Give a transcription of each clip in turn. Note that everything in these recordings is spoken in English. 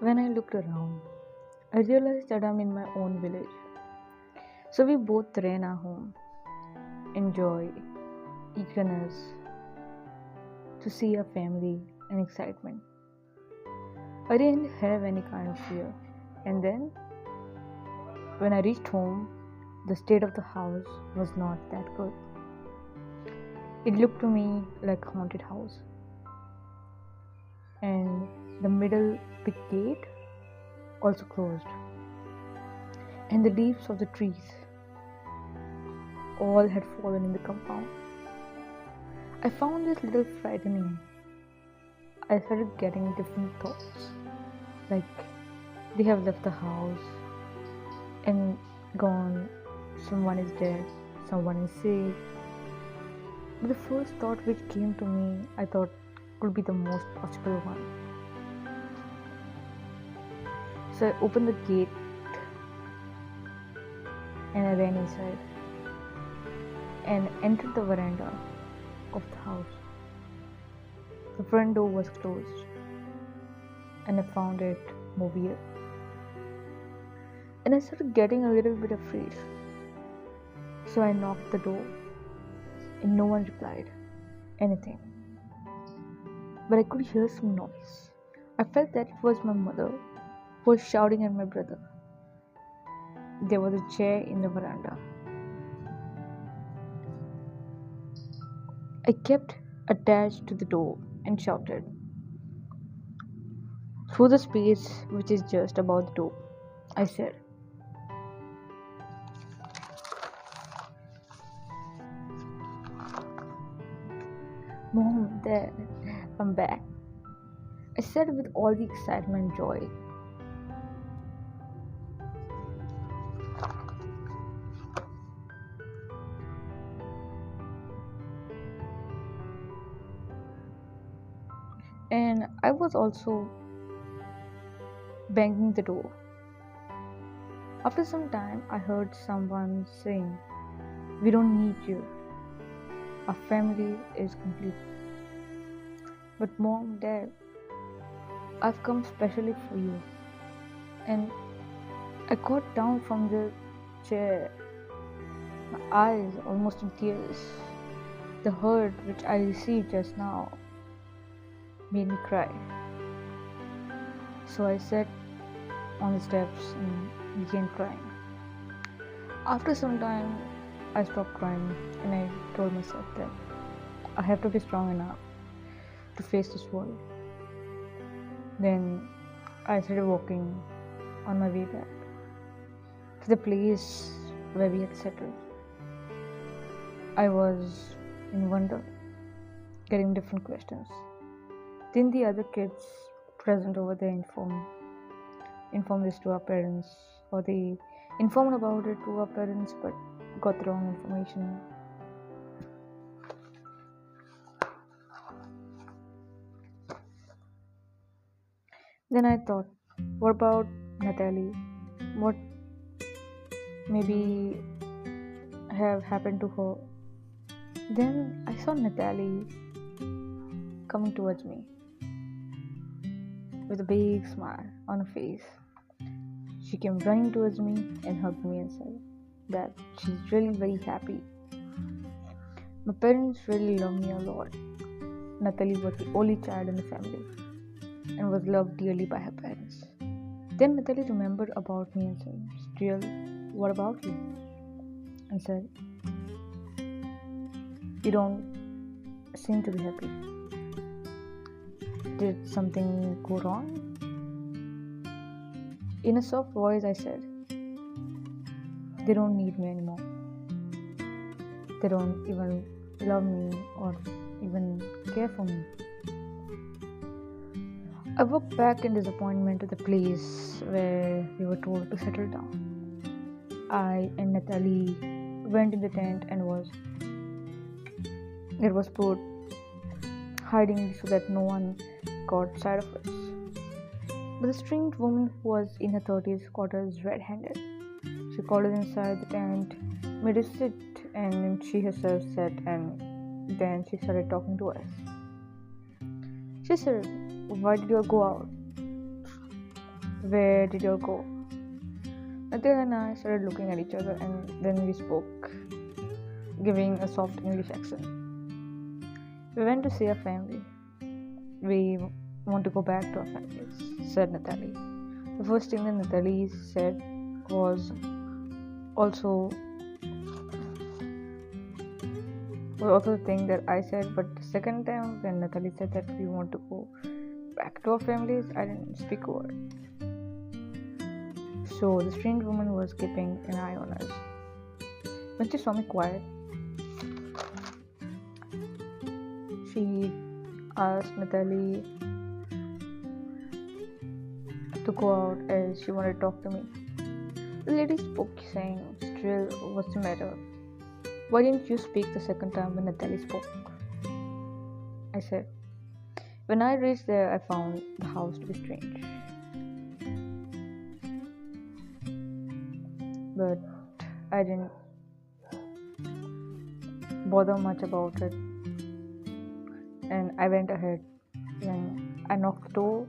When I looked around, I realized that I'm in my own village. So we both ran our home, in joy, eagerness to see our family, and excitement. I didn't have any kind of fear. And then, when I reached home, the state of the house was not that good. It looked to me like a haunted house, and the middle big gate also closed, and the leaves of the trees all had fallen in the compound. I found this little frightening. I started getting different thoughts, like they have left the house and gone, someone is dead, someone is sick. But the first thought which came to me, I thought could be the most possible one. So I opened the gate and I ran inside and entered the veranda of the house. The front door was closed and I found it more weird. And I started getting a little bit afraid. So I knocked the door and no one replied anything. But I could hear some noise. I felt that it was my mother who was shouting at my brother. There was a chair in the veranda. I kept attached to the door and shouted through the space which is just above the door. I said, "Mom, Dad, I'm back." I said with all the excitement and joy. And I was also banging the door. After some time, I heard someone saying, "We don't need you. Our family is complete." But Mom, Dad, I've come specially for you. And I got down from the chair, my eyes almost in tears. The hurt which I received just now made me cry. So I sat on the steps and began crying. After some time, I stopped crying and I told myself that I have to be strong enough to face this world. Then I started walking on my way back to the place where we had settled. I was in wonder, getting different questions. Then the other kids present over there informed this to our parents, or they informed about it to our parents but got the wrong information. Then I thought, what about Natalie? What maybe have happened to her? Then I saw Natalie coming towards me with a big smile on her face. She came running towards me and hugged me and said that she's really very happy. My parents really love me a lot. Natalie was the only child in the family and was loved dearly by her parents. Then Natalie remembered about me and said, "Still, what about you?" And said, "You don't seem to be happy. Did something go wrong?" In a soft voice, I said, "They don't need me anymore. They don't even love me or even care for me." I walked back in disappointment to the place where we were told to settle down. I and Natalie went in the tent and it was put hiding so that no one got sight of us. But the strange woman who was in her 30s caught us red-handed. She called us inside the tent, made us sit, and she herself sat, and then she started talking to us. She said, "Why did you all go out?" Where did you go? Nadia and I started looking at each other and then we spoke, giving a soft English accent. We went to see our family. We want to go back to our families, said Natalie. The first thing that Natalie said was also the thing that I said, but the second time when Natalie said that we want to go back to our families, I didn't speak a word. So the strange woman was keeping an eye on us. When she saw me quiet, she asked Natalie to go out as she wanted to talk to me. The lady spoke, saying, "Still, what's the matter? Why didn't you speak the second time when Natalie spoke?" I said. When I reached there, I found the house to be strange. But I didn't bother much about it, and I went ahead. When I knocked the door,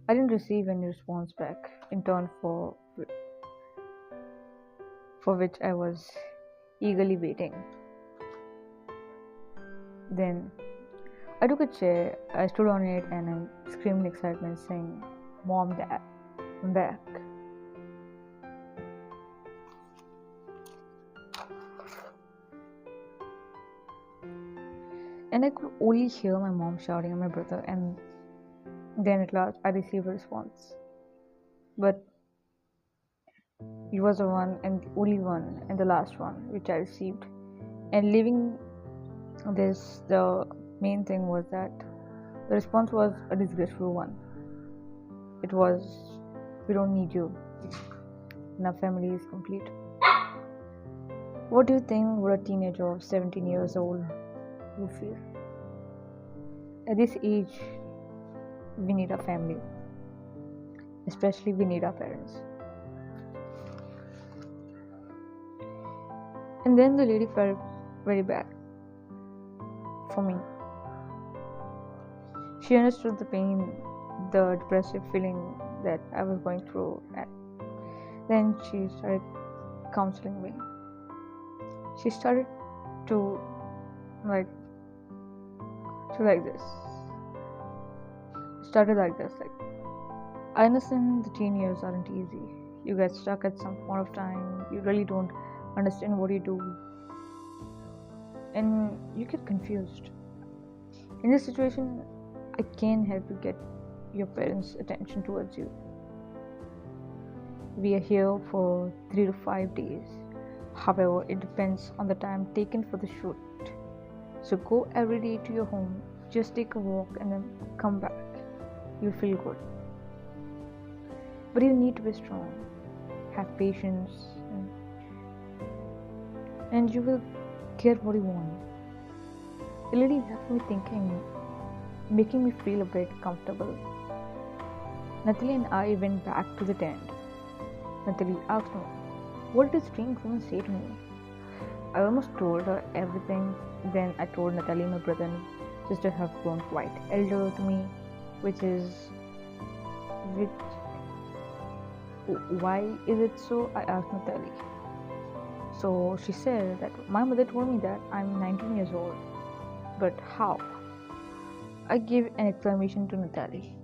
I didn't receive any response back in turn for which I was eagerly waiting. Then I took a chair, I stood on it, and I screamed in excitement, saying, "Mom, Dad, I'm back." And I could only hear my mom shouting at my brother, and then at last I received a response. But it was the one and the only one and the last one which I received. And leaving this, the main thing was that the response was a disgraceful one. It was, "We don't need you, and our family is complete." What do you think would a teenager of 17 years old would feel? At this age, we need our family. Especially we need our parents. And then the lady felt very bad for me. She understood the pain, the depressive feeling that I was going through, and then she started counseling me. She started to like this. Started like this, like, "I understand the teen years aren't easy. You get stuck at some point of time. You really don't understand what you do, and you get confused. In this situation, I can help you get your parents' attention towards you. We are here for 3 to 5 days. However, it depends on the time taken for the shoot. So go every day to your home, just take a walk and then come back. You'll feel good. But you need to be strong, have patience, and you will get what you want." The lady left me thinking, making me feel a bit comfortable. Natalie and I went back to the tent. Natalie asked me, "What did the strange woman say to me?" I almost told her everything. Then I told Natalie my brother and sister have grown quite elder to me, which why is it so? I asked Natalie. So she said that my mother told me that I'm 19 years old. But how? I gave an exclamation to Natalie.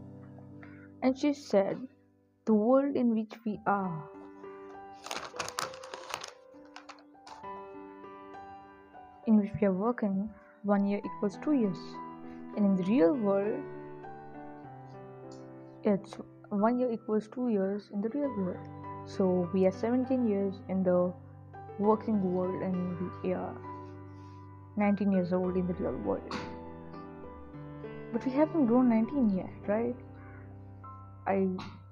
And she said, "The world in which we are working, 1 year equals 2 years. And in the real world, it's 1 year equals 2 years in the real world. So we are 17 years in the working world and we are 19 years old in the real world. But we haven't grown 19 yet, right?" "I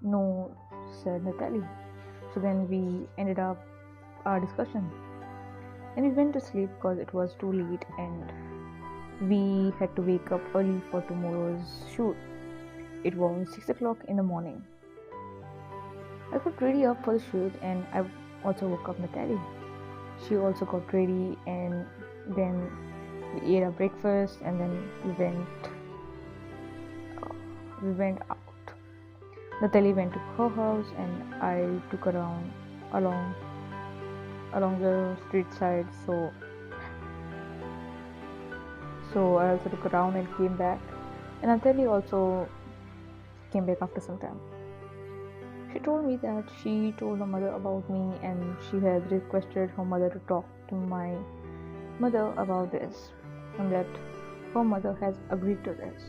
know," said Natalie. So then we ended up our discussion. And we went to sleep because it was too late and we had to wake up early for tomorrow's shoot. It was 6 o'clock in the morning. I got ready up for the shoot and I also woke up Natalie. She also got ready and then we ate our breakfast and then we went out. Natali went to her house and I took around along along the street side. So I also took around and came back. And Natali also came back after some time. She told me that she told her mother about me and she has requested her mother to talk to my mother about this and that her mother has agreed to this.